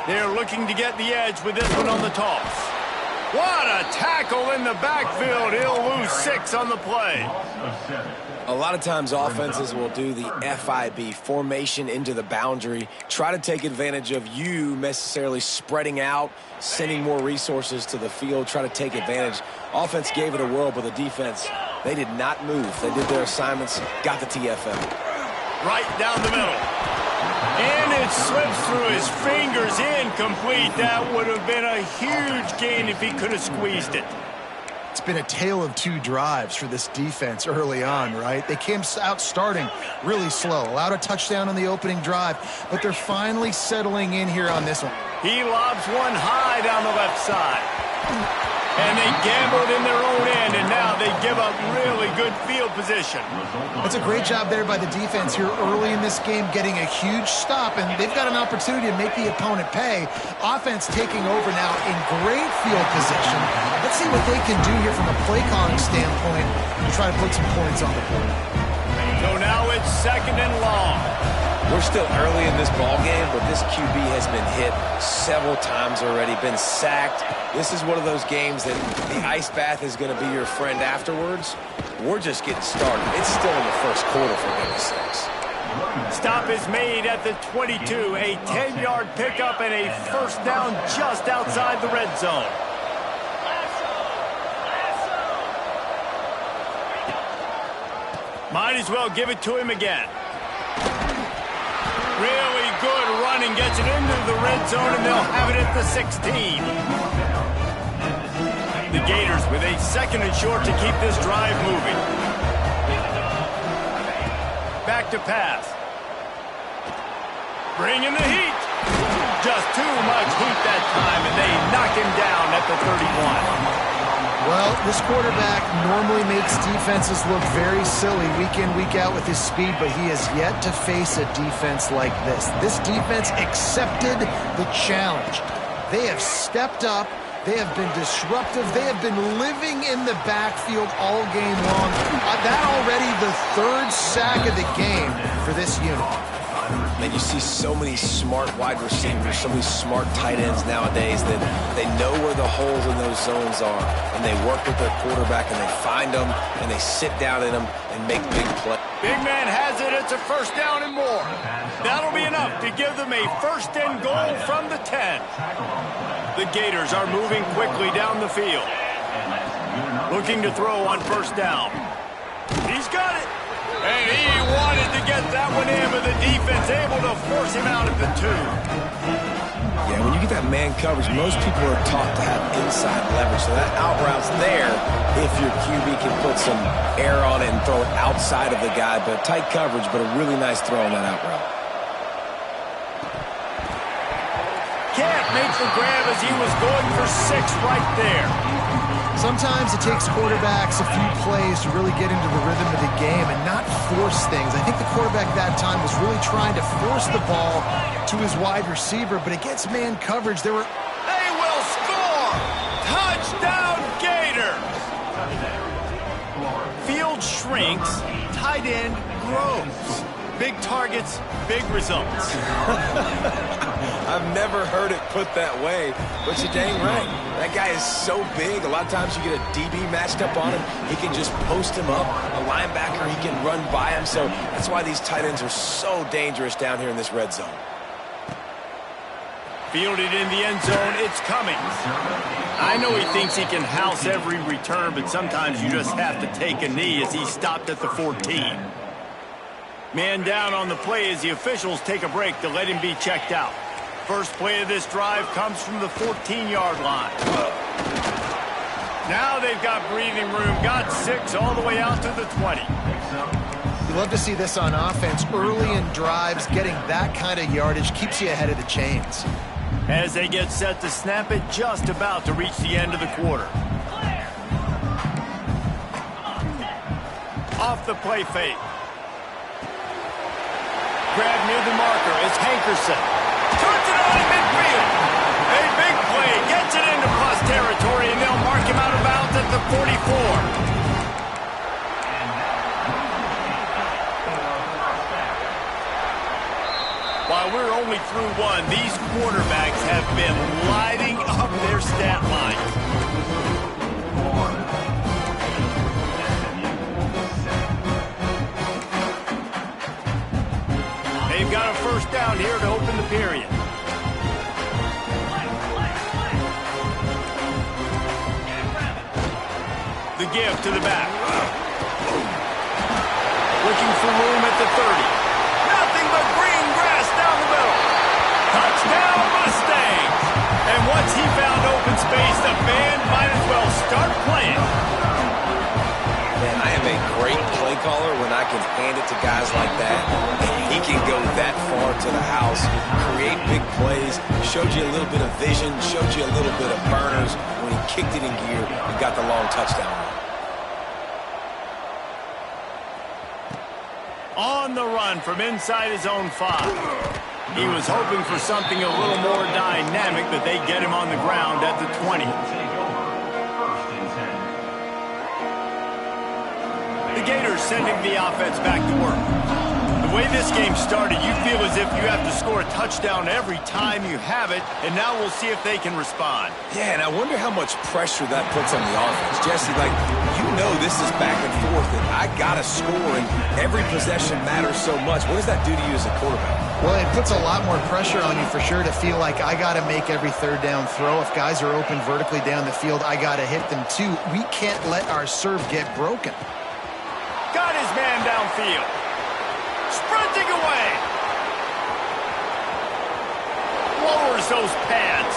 Speaker 3: They're looking to get the edge with this one on the toss. What a tackle in the backfield. He'll lose 6 on the play.
Speaker 2: A lot of times offenses will do the FIB, formation into the boundary, try to take advantage of you necessarily spreading out, sending more resources to the field, try to take advantage. Offense gave it a whirl, but the defense, they did not move. They did their assignments, got the TFL.
Speaker 3: Right down the middle. And it slips through his fingers, incomplete. That would have been a huge gain if he could have squeezed it.
Speaker 1: It's been a tale of 2 drives for this defense early on, right? They came out starting really slow, allowed a touchdown on the opening drive, but they're finally settling in here on this one.
Speaker 3: He lobs one high down the left side. And they gambled in their own end, and now they give up really good field position.
Speaker 1: That's a great job there by the defense here early in this game, getting a huge stop, and they've got an opportunity to make the opponent pay. Offense taking over now in great field position. Let's see what they can do here from a play calling standpoint to try to put some points on the board.
Speaker 3: So now it's 2nd and long.
Speaker 2: We're still early in this ball game, but this QB has been hit several times already, been sacked. This is one of those games that the ice bath is going to be your friend afterwards. We're just getting started. It's still in the 1st quarter, for goodness sakes.
Speaker 3: Stop is made at the 22. A 10-yard pickup and a 1st down just outside the red zone. Might as well give it to him again. Really good running, gets it into the red zone, and they'll have it at the 16. The Gators with a 2nd and short to keep this drive moving. Back to pass. Bringing the heat. Just too much heat that time, and they knock him down at the 31.
Speaker 1: Well, this quarterback normally makes defenses look very silly week in, week out with his speed, but he has yet to face a defense like this. This defense accepted the challenge. They have stepped up. They have been disruptive. They have been living in the backfield all game long. That already the third sack of the game for this unit.
Speaker 2: Man, you see so many smart wide receivers, so many smart tight ends nowadays that they know where the holes in those zones are, and they work with their quarterback, and they find them, and they sit down in them and make big plays.
Speaker 3: Big man has it. It's a first down and more. That'll be enough to give them a first and goal from the 10. The Gators are moving quickly down the field. Looking to throw on first down. He's got it. And he wanted to get that one in, but the defense able to force him out of the 2.
Speaker 2: Yeah, when you get that man coverage, most people are taught to have inside leverage. So that out route's there if your QB can put some air on it and throw it outside of the guy. But tight coverage, but a really nice throw on that out route.
Speaker 3: Can't make the grab as he was going for 6 right there.
Speaker 1: Sometimes it takes quarterbacks a few plays to really get into the rhythm of the game and not force things. I think the quarterback that time was really trying to force the ball to his wide receiver, but against man coverage, there were...
Speaker 3: They will score! Touchdown, Gators! Field shrinks, tight end grows. Big targets, big results.
Speaker 2: I've never heard it put that way, but you're dang right. That guy is so big. A lot of times you get a DB matched up on him. He can just post him up. A linebacker, he can run by him. So that's why these tight ends are so dangerous down here in this red zone.
Speaker 3: Fielded in the end zone, it's coming. I know he thinks he can house every return, but sometimes you just have to take a knee as he stopped at the 14. Man down on the play as the officials take a break to let him be checked out. First play of this drive comes from the 14-yard line. Now they've got breathing room, got 6 all the way out to the 20.
Speaker 1: You love to see this on offense. Early in drives, getting that kind of yardage keeps you ahead of the chains.
Speaker 3: As they get set to snap it, just about to reach the end of the quarter. Off the play fake. Grab near the marker. It's Hankerson. Turns it on in midfield. A big play. Gets it into plus territory, and they'll mark him out of bounds at the 44. While we're only through 1, these quarterbacks have been lighting up their stat line. They've got a first down here to open the period. The give to the back. Looking for room at the 30. Nothing but green grass down the middle. Touchdown, Mustangs! And once he found open space, the band might as well start playing.
Speaker 2: Man, I am a great play caller when I can hand it to guys like that. He can go that far to the house, create big plays, showed you a little bit of vision, showed you a little bit of burners. When he kicked it in gear, he got the long touchdown.
Speaker 3: On the run from inside his own 5. He was hoping for something a little more dynamic, but they get him on the ground at the 20. The Gators sending the offense back to work. The way this game started, you feel as if you have to score a touchdown every time you have it, and now we'll see if they can respond.
Speaker 2: Yeah, and I wonder how much pressure that puts on the offense. Jesse, like, you know this is back and forth, and I got to score, and every possession matters so much. What does that do to you as a quarterback?
Speaker 1: Well, it puts a lot more pressure on you for sure to feel like I got to make every third down throw. If guys are open vertically down the field, I got to hit them too. We can't let our serve get broken.
Speaker 3: Got his man downfield. Sprinting away. Lowers those pads.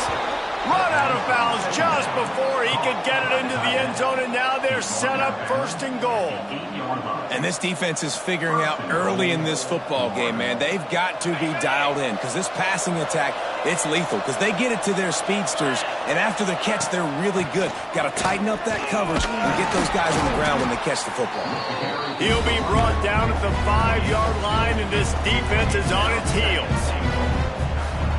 Speaker 3: Run out of bounds just before he could get it into the end zone, and now they're set up first and goal.
Speaker 2: And this defense is figuring out early in this football game, man, they've got to be dialed in because this passing attack, it's lethal because they get it to their speedsters, and after the catch, they're really good. Got to tighten up that coverage and get those guys on the ground when they catch the football.
Speaker 3: He'll be brought down at the 5-yard line, and this defense is on its heels.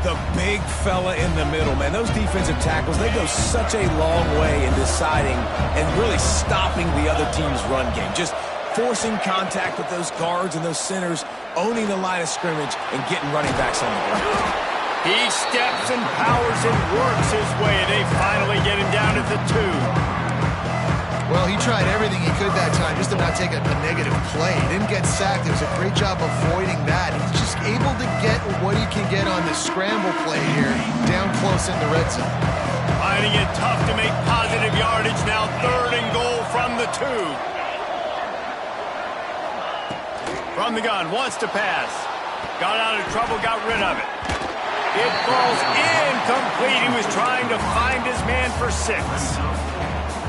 Speaker 2: The big fella in the middle, man. Those defensive tackles, they go such a long way in deciding and really stopping the other team's run game. Just forcing contact with those guards and those centers, owning the line of scrimmage, and getting running backs on the ground.
Speaker 3: He steps and powers and works his way. They finally get him down at the 2.
Speaker 1: Well, he tried everything he could that time just to not take a negative play. He didn't get sacked. It was a great job avoiding that. He's just able to get what he can get on this scramble play here down close in the red zone.
Speaker 3: Finding it tough to make positive yardage now. 3rd and goal from the 2. From the gun, wants to pass. Got out of trouble, got rid of it. It falls incomplete. He was trying to find his man for 6.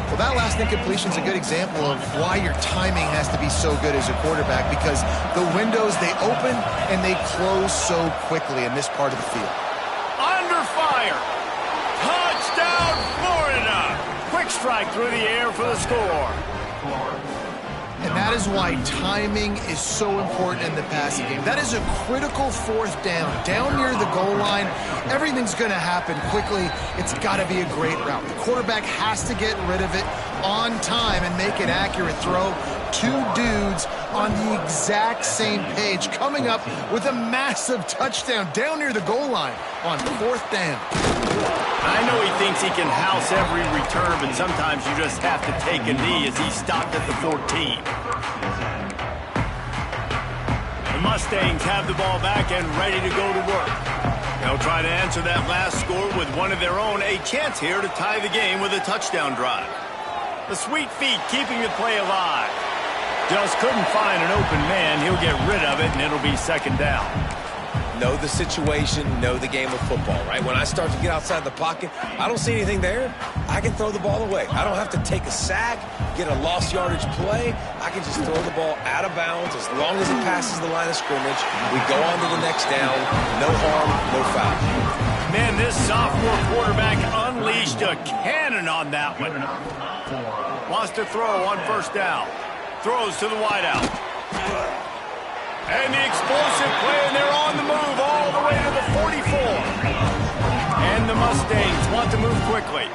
Speaker 1: Well, that last incompletion is a good example of why your timing has to be so good as a quarterback, because the windows, they open and they close so quickly in this part of the field.
Speaker 3: Under fire. Touchdown, Florida. Quick strike through the air for the score.
Speaker 1: And that is why timing is so important in the passing game. That is a critical 4th down. Down near the goal line, everything's going to happen quickly. It's got to be a great route. The quarterback has to get rid of it on time and make an accurate throw. 2 dudes on the exact same page, coming up with a massive touchdown down near the goal line on 4th down.
Speaker 3: I know he thinks he can house every return, but sometimes you just have to take a knee as he stopped at the 14. The Mustangs have the ball back and ready to go to work. They'll try to answer that last score with one of their own, a chance here to tie the game with a touchdown drive. The sweet feet keeping the play alive. Just couldn't find an open man. He'll get rid of it, and it'll be 2nd down.
Speaker 2: Know the situation, know the game of football, right? When I start to get outside the pocket, I don't see anything there, I can throw the ball away. I don't have to take a sack, get a lost yardage play. I can just throw the ball out of bounds as long as it passes the line of scrimmage. We go on to the next down. No harm, no foul.
Speaker 3: Man, this sophomore quarterback unleashed a cannon on that one. Wants to throw on 1st down. Throws to the wideout. And the explosive play, and they're on the move all the way to the 44. And the Mustangs want to move quickly.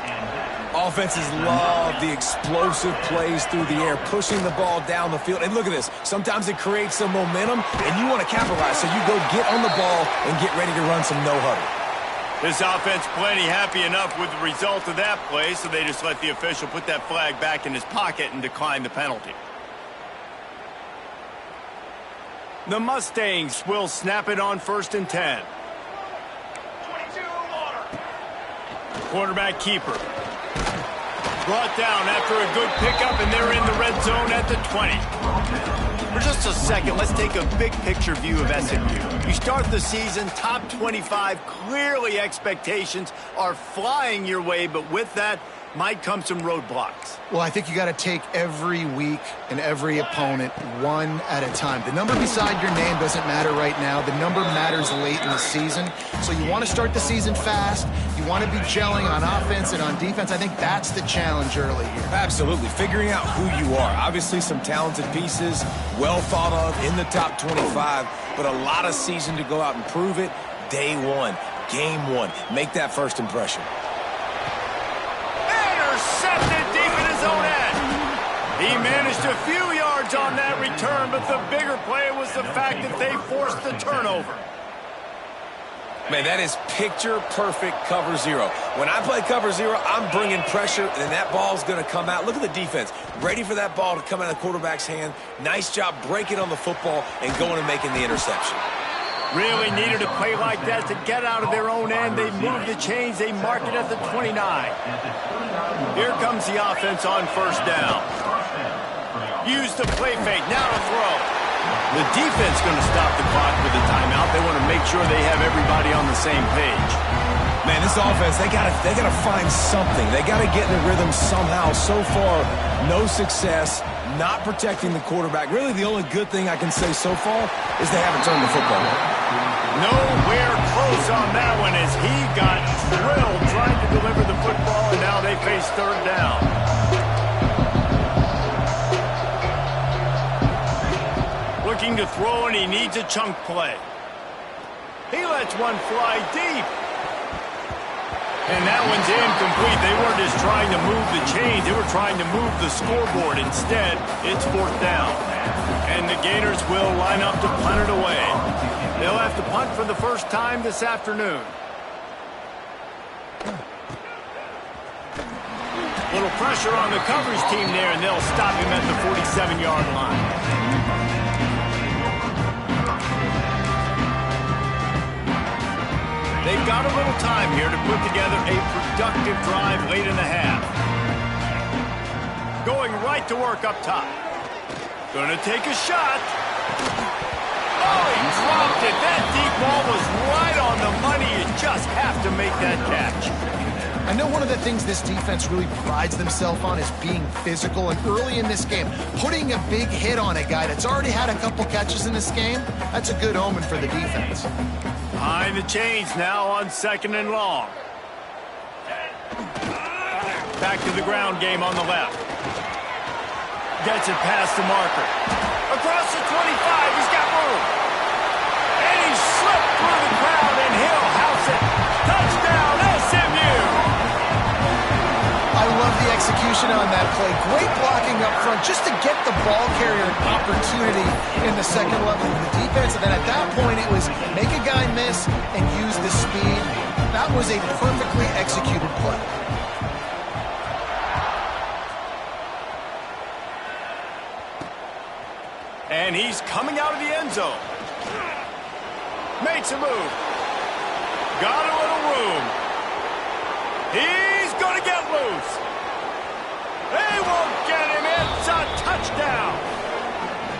Speaker 2: Offenses love the explosive plays through the air, pushing the ball down the field. And look at this. Sometimes it creates some momentum, and you want to capitalize. So you go get on the ball and get ready to run some no-huddle.
Speaker 3: This offense plenty happy enough with the result of that play, so they just let the official put that flag back in his pocket and decline the penalty. The Mustangs will snap it on 1st and 10. Quarterback keeper. Brought down after a good pickup, and they're in the red zone at the 20. For just a second, let's take a big picture view of SMU. You start the season top 25. Clearly expectations are flying your way, but with that might come some roadblocks.
Speaker 1: Well, I think you got to take every week and every opponent one at a time. The number beside your name doesn't matter right now. The number matters late in the season. So you want to start the season fast. You want to be gelling on offense and on defense. I think that's the challenge early here.
Speaker 2: Absolutely. Figuring out who you are. Obviously some talented pieces, well thought of in the top 25, but a lot of season to go out and prove it. Day 1, game 1. Make that first impression.
Speaker 3: Intercepted deep in his own end. He managed a few yards on that return, but the bigger play was the fact that they forced the turnover.
Speaker 2: Man, that is picture-perfect cover 0. When I play cover 0, I'm bringing pressure, and that ball's going to come out. Look at the defense. Ready for that ball to come out of the quarterback's hand. Nice job breaking on the football and going and making the interception.
Speaker 3: Really needed a play like that to get out of their own end. They move the chains. They mark it at the 29. Here comes the offense on 1st down. Use the play fake. Now to throw. The defense going to stop the clock with the timeout. They want to make sure they have everybody on the same page.
Speaker 2: Man, this offense, they gotta find something. They gotta get in a rhythm somehow. So far, no success, not protecting the quarterback. Really, the only good thing I can say so far is they haven't turned the football over.
Speaker 3: Nowhere close on that one as he got drilled trying to deliver the football, and now they face third down. Looking to throw, and he needs a chunk play. He lets one fly deep. And that one's incomplete. They weren't just trying to move the chains. They were trying to move the scoreboard. Instead, it's fourth down. And the Gators will line up to punt it away. They'll have to punt for the first time this afternoon. Little pressure on the coverage team there, and they'll stop him at the 47-yard line. They've got a little time here to put together a productive drive late in the half. Going right to work up top. Gonna take a shot. Oh, he dropped it. That deep ball was right on the money. You just have to make that catch.
Speaker 1: I know one of the things this defense really prides themselves on is being physical, and early in this game, putting a big hit on a guy that's already had a couple catches in this game, that's a good omen for the defense.
Speaker 3: Behind the chains now on second and long. Back to the ground game on the left. Gets it past the marker. Across the 25, he's got room. And he slipped through the crowd, and he'll house it. Touchdown, SMU!
Speaker 1: I love the execution on that play. Great blocking up front just to get the ball carrier an opportunity in the second level of the defense. And then at that point, it was make a guy miss and use the speed. That was a perfectly executed play.
Speaker 3: And he's coming out of the end zone. Makes a move. Got a little room. He's going to get loose. They won't get him. It's a touchdown.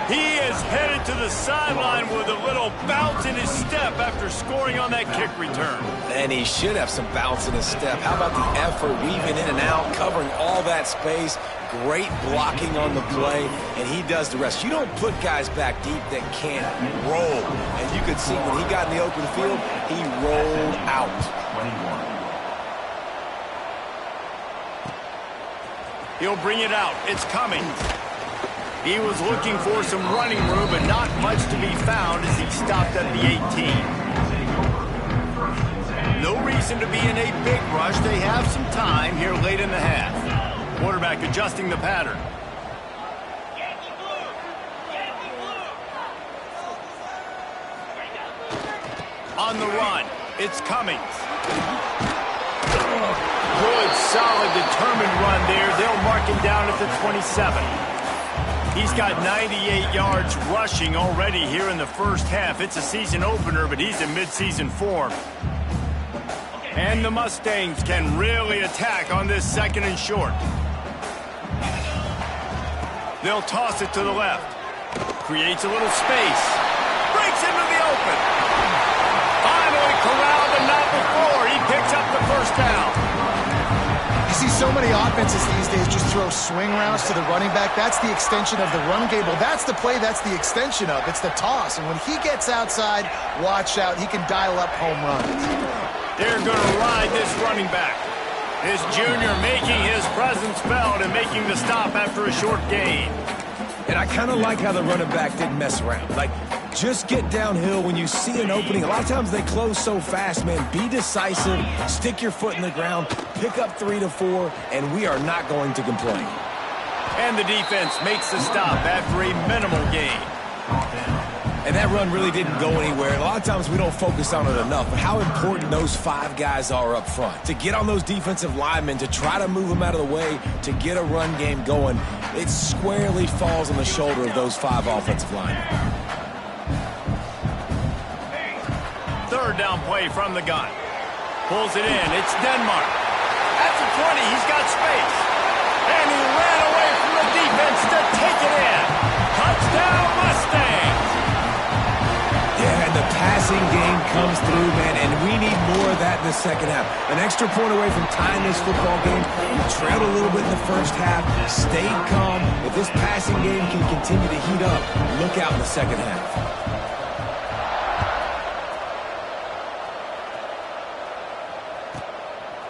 Speaker 3: He is headed to the sideline with a little bounce in his step after scoring on that kick return.
Speaker 2: And he should have some bounce in his step. How about the effort, weaving in and out, covering all that space. Great blocking on the play, and he does the rest. You don't put guys back deep that can't roll. And you could see when he got in the open field, he rolled out.
Speaker 3: He'll bring it out. It's coming. He was looking for some running room, but not much to be found as he stopped at the 18. No reason to be in a big rush. They have some time here late in the half. Quarterback adjusting the pattern. On the run, it's Cummings. Good, solid, determined run there. They'll mark him down at the 27. He's got 98 yards rushing already here in the first half. It's a season opener, but he's in midseason form. And the Mustangs can really attack on this second and short. They'll toss it to the left. Creates a little space. Breaks into the open. Finally corralled, but not before. He picks up the first down.
Speaker 1: You see so many offenses these days just throw swing routes to the running back. That's the extension of the run game. Well, that's the play that's the extension of. It's the toss. And when he gets outside, watch out. He can dial up home runs.
Speaker 3: They're going to ride this running back. This junior making his presence felt and making the stop after a short gain.
Speaker 2: And I kind of like how the running back didn't mess around. Like, just get downhill when you see an opening. A lot of times they close so fast, man. Be decisive, stick your foot in the ground, pick up 3 to 4, and we are not going to complain.
Speaker 3: And the defense makes the stop after a minimal gain.
Speaker 2: And that run really didn't go anywhere. A lot of times we don't focus on it enough, but how important those 5 guys are up front. To get on those defensive linemen, to try to move them out of the way, to get a run game going, it squarely falls on the shoulder of those 5 offensive linemen.
Speaker 3: Third down play from the gun. Pulls it in. It's Denmark. At the 20, he's got space. And he ran away from the defense to take it in. Touchdown, Mustangs!
Speaker 2: Yeah, and the pass passing game comes through, man, and we need more of that in the second half. An extra point away from tying this football game. We trailed a little bit in the first half, stayed calm. If this passing game can continue to heat up, look out in the second half.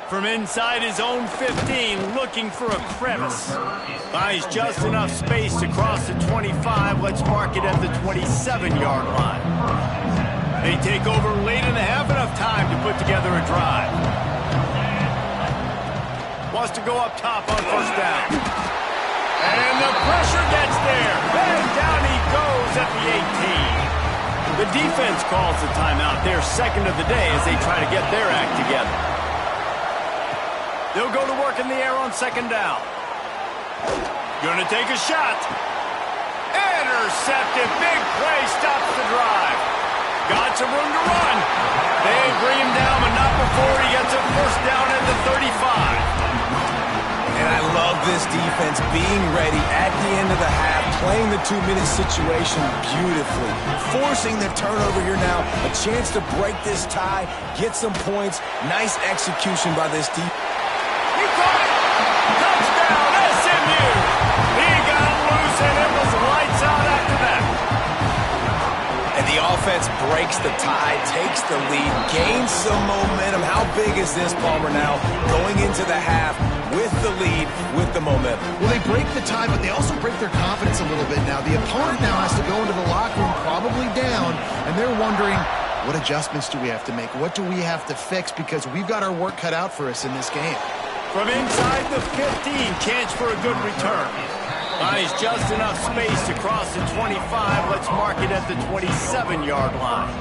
Speaker 3: From inside his own 15, looking for a crevice. Buys just enough space to cross the 25. Let's mark it at the 27-yard line. They take over late in the half, enough time to put together a drive. Wants to go up top on first down. And the pressure gets there. And down he goes at the 18. The defense calls the timeout, their second of the day, as they try to get their act together. They'll go to work in the air on second down. Gonna take a shot. Intercepted. Big play stops the drive. Got some room to run. They bring him down, but not before he gets a first down at the 35.
Speaker 2: And I love this defense being ready at the end of the half, playing the 2-minute situation beautifully, forcing the turnover here now, a chance to break this tie, get some points. Nice execution by this defense.
Speaker 3: He caught it! Touchdown, SMU! He got loose and it was lights out after that.
Speaker 2: And the offense breaks the tie, takes the lead, gains some momentum. How big is this, Palmer, now? Going into the half with the lead, with the momentum.
Speaker 1: Well, they break the tie, but they also break their confidence a little bit now. The opponent now has to go into the locker room probably down, and they're wondering, what adjustments do we have to make? What do we have to fix? Because we've got our work cut out for us in this game.
Speaker 3: From inside the 15, chance for a good return. Buys just enough space to cross the 25. Let's mark it at the 27-yard line.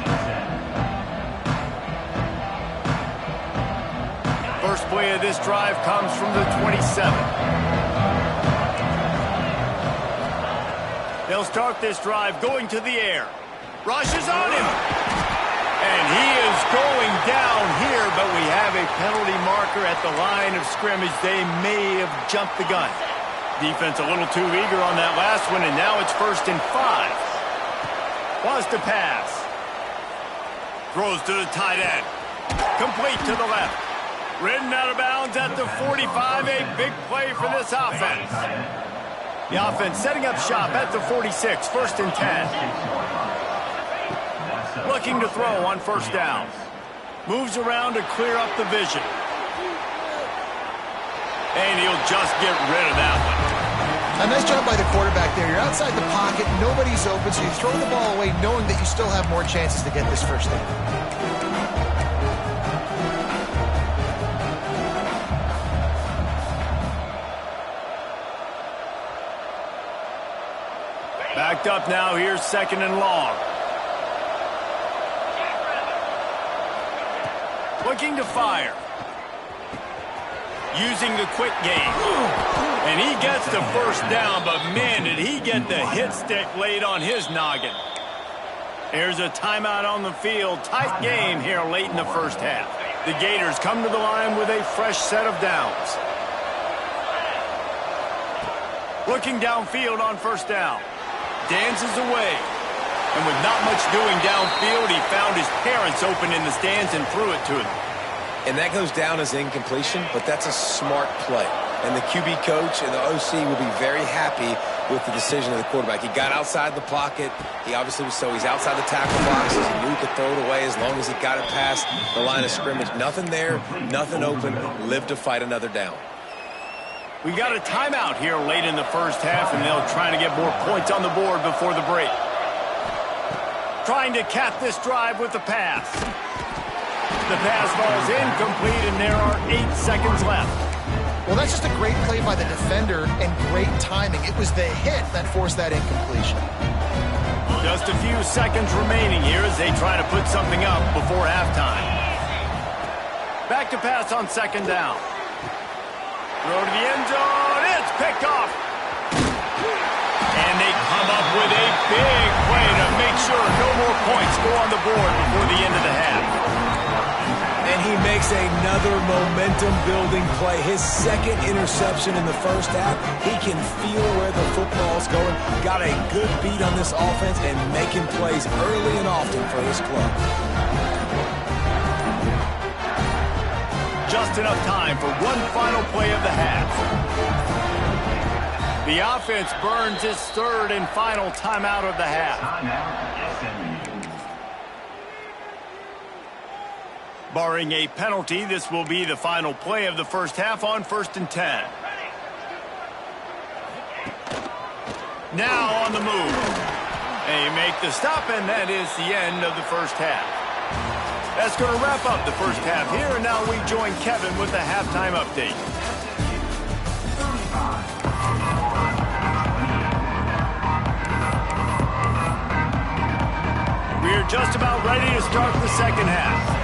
Speaker 3: First play of this drive comes from the 27. They'll start this drive going to the air. Rush is on him. And he is going down here, but we have a penalty marker at the line of scrimmage. They may have jumped the gun. Defense a little too eager on that last one, and now it's 1st and 5. Wants to pass. Throws to the tight end. Complete to the left. Ridden out of bounds at the 45. A big play for this offense. The offense setting up shop at the 46. 1st and 10. Looking to throw on first down. Moves around to clear up the vision. And he'll just get rid of that one.
Speaker 1: A nice job by the quarterback there. You're outside the pocket, nobody's open, so you throw the ball away knowing that you still have more chances to get this first down.
Speaker 3: Backed up now, here's 2nd and long. Looking to fire. Using the quick game. And he gets the first down, but man, did he get the hit stick laid on his noggin. There's a timeout on the field. Tight game here late in the first half. The Gators come to the line with a fresh set of downs. Looking downfield on first down. Dances away. And with not much doing downfield, he found his parents open in the stands and threw it to them.
Speaker 2: And that goes down as incompletion, but that's a smart play. And the QB coach and the OC will be very happy with the decision of the quarterback. He got outside the pocket. He obviously was he's outside the tackle boxes. He knew he could throw it away as long as he got it past the line of scrimmage. Nothing there, nothing open. Live to fight another down.
Speaker 3: We got a timeout here late in the first half, and they'll try to get more points on the board before the break. Trying to cap this drive with the pass. The pass falls incomplete, and there are 8 seconds left.
Speaker 1: Well, that's just a great play by the defender and great timing. It was the hit that forced that incompletion.
Speaker 3: Just a few seconds remaining here as they try to put something up before halftime. Back to pass on 2nd down. Throw to the end zone. It's picked off. And they come up with a big play to make sure no more points go on the board before the end of the half.
Speaker 2: And he makes another momentum-building play. His second interception in the first half. He can feel where the football's going. Got a good beat on this offense and making plays early and often for his club.
Speaker 3: Just enough time for one final play of the half. The offense burns its third and final timeout of the half. Barring a penalty, this will be the final play of the first half on 1st and 10. Now on the move. They make the stop, and that is the end of the first half. That's going to wrap up the first half here, and now we join Kevin with the halftime update. We're just about ready to start the second half.